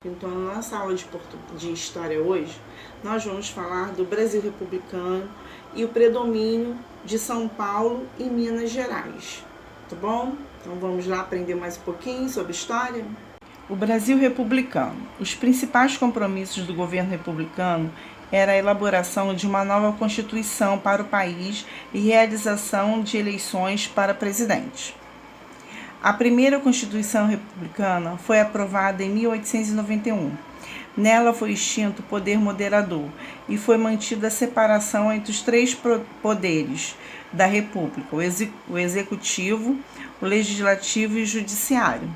Então, na nossa aula de História hoje, nós vamos falar do Brasil republicano e o predomínio de São Paulo e Minas Gerais, tá bom? Então vamos lá aprender mais um pouquinho sobre História? O Brasil republicano. Os principais compromissos do governo republicano era a elaboração de uma nova Constituição para o país e realização de eleições para presidente. A primeira Constituição republicana foi aprovada em 1891. Nela foi extinto o poder moderador e foi mantida a separação entre os três poderes da República, o Executivo, o Legislativo e o Judiciário.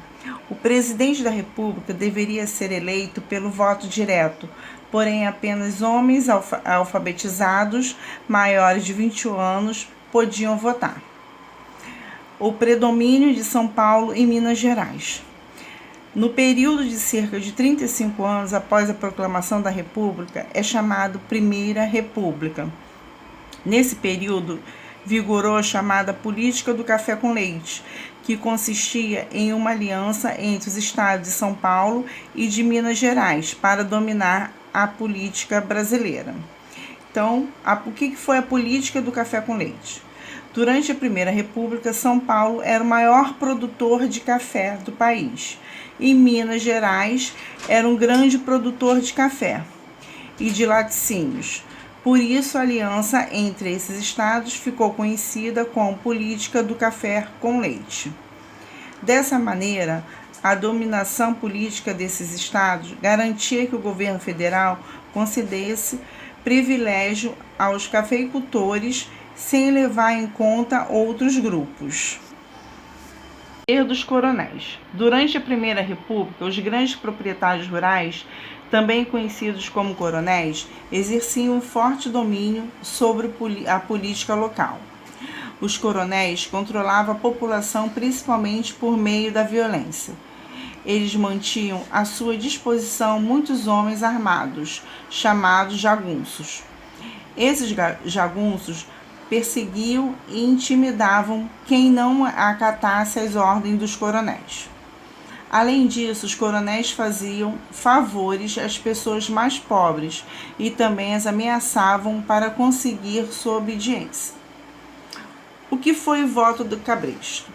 O presidente da República deveria ser eleito pelo voto direto, porém apenas homens alfabetizados maiores de 21 anos podiam votar. O predomínio de São Paulo e Minas Gerais. No período de cerca de 35 anos após a proclamação da República, é chamado Primeira República. Nesse período, vigorou a chamada política do café com leite, que consistia em uma aliança entre os estados de São Paulo e de Minas Gerais para dominar a política brasileira. Então, o que foi a política do café com leite? Durante a Primeira República, São Paulo era o maior produtor de café do país e Minas Gerais era um grande produtor de café e de laticínios. Por isso, a aliança entre esses estados ficou conhecida como política do café com leite. Dessa maneira, a dominação política desses estados garantia que o governo federal concedesse privilégio aos cafeicultores sem levar em conta outros grupos. Poder dos coronéis. Durante a Primeira República, os grandes proprietários rurais, também conhecidos como coronéis, exerciam um forte domínio sobre a política local. Os coronéis controlavam a população principalmente por meio da violência. Eles mantinham à sua disposição muitos homens armados, chamados jagunços. Esses jagunços perseguiam e intimidavam quem não acatasse as ordens dos coronéis. Além disso, os coronéis faziam favores às pessoas mais pobres e também as ameaçavam para conseguir sua obediência. O que foi o voto do cabresto?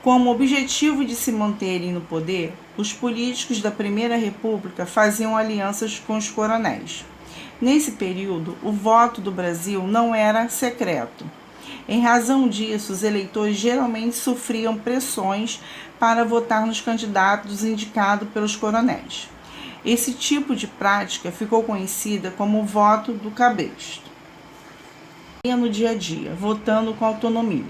Como objetivo de se manterem no poder, os políticos da Primeira República faziam alianças com os coronéis. Nesse período, o voto do Brasil não era secreto. Em razão disso, os eleitores geralmente sofriam pressões para votar nos candidatos indicados pelos coronéis. Esse tipo de prática ficou conhecida como o voto do cabresto. No dia a dia, votando com autonomia.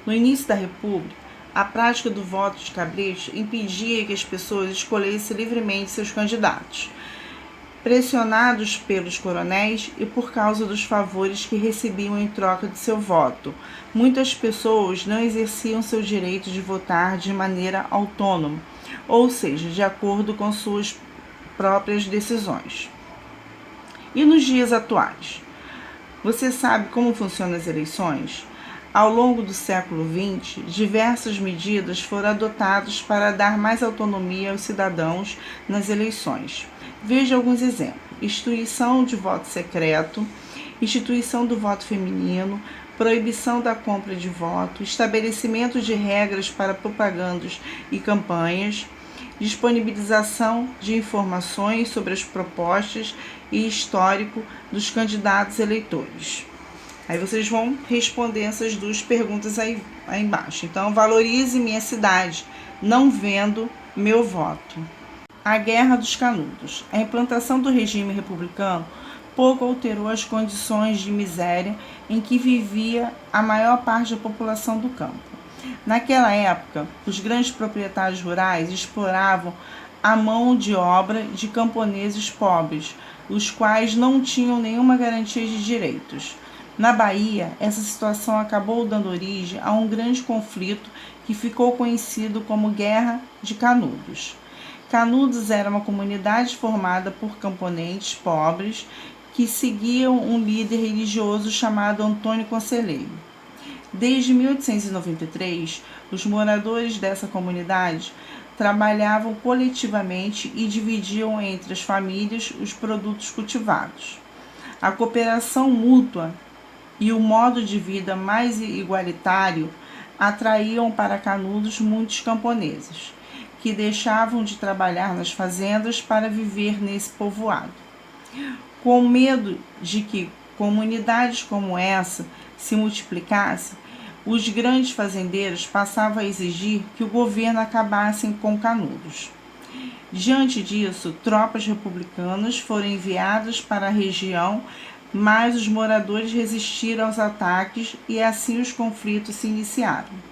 No início da República, a prática do voto de cabresto impedia que as pessoas escolhessem livremente seus candidatos, pressionados pelos coronéis e por causa dos favores que recebiam em troca de seu voto. Muitas pessoas não exerciam seu direito de votar de maneira autônoma, ou seja, de acordo com suas próprias decisões. E nos dias atuais? Você sabe como funcionam as eleições? Ao longo do século XX, diversas medidas foram adotadas para dar mais autonomia aos cidadãos nas eleições. Veja alguns exemplos: instituição de voto secreto, instituição do voto feminino, proibição da compra de voto, estabelecimento de regras para propagandas e campanhas, disponibilização de informações sobre as propostas e histórico dos candidatos eleitores. Aí vocês vão responder essas duas perguntas aí embaixo. Então, valorize minha cidade, não vendo meu voto. A Guerra dos Canudos. A implantação do regime republicano pouco alterou as condições de miséria em que vivia a maior parte da população do campo. Naquela época, os grandes proprietários rurais exploravam a mão de obra de camponeses pobres, os quais não tinham nenhuma garantia de direitos. Na Bahia, essa situação acabou dando origem a um grande conflito que ficou conhecido como Guerra de Canudos. Canudos era uma comunidade formada por camponeses pobres que seguiam um líder religioso chamado Antônio Conselheiro. Desde 1893, os moradores dessa comunidade trabalhavam coletivamente e dividiam entre as famílias os produtos cultivados. A cooperação mútua e o modo de vida mais igualitário atraíam para Canudos muitos camponeses, que deixavam de trabalhar nas fazendas para viver nesse povoado. Com medo de que comunidades como essa se multiplicassem, os grandes fazendeiros passavam a exigir que o governo acabasse com Canudos. Diante disso, tropas republicanas foram enviadas para a região, mas os moradores resistiram aos ataques e assim os conflitos se iniciaram.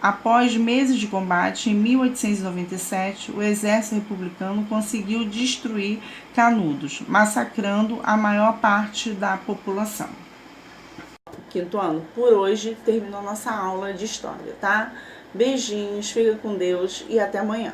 Após meses de combate, em 1897, o exército republicano conseguiu destruir Canudos, massacrando a maior parte da população. Quinto ano, por hoje terminou nossa aula de história, tá? Beijinhos, fica com Deus e até amanhã.